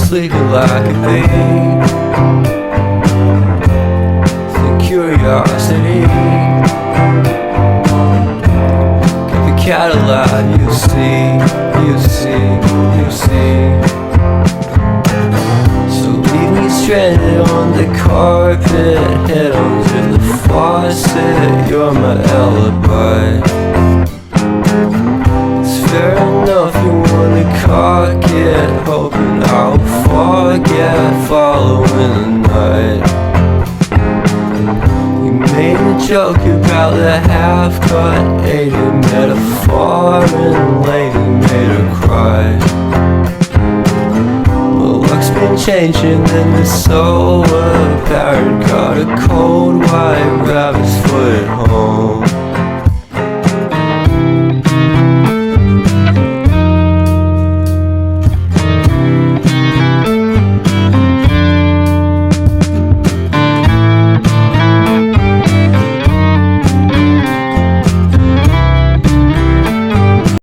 sleeping like a bee. The curiosity keep the cat alive. You see, you see, you see. So leave me stranded on the carpet, head under the faucet. You're my alibi. Fair enough, you wanna cock it, hoping I'll forget, following the night. You made a joke about the half-cut alien metaphor, and lady made her cry. Well, luck's been changing, and it's so apparent. Got a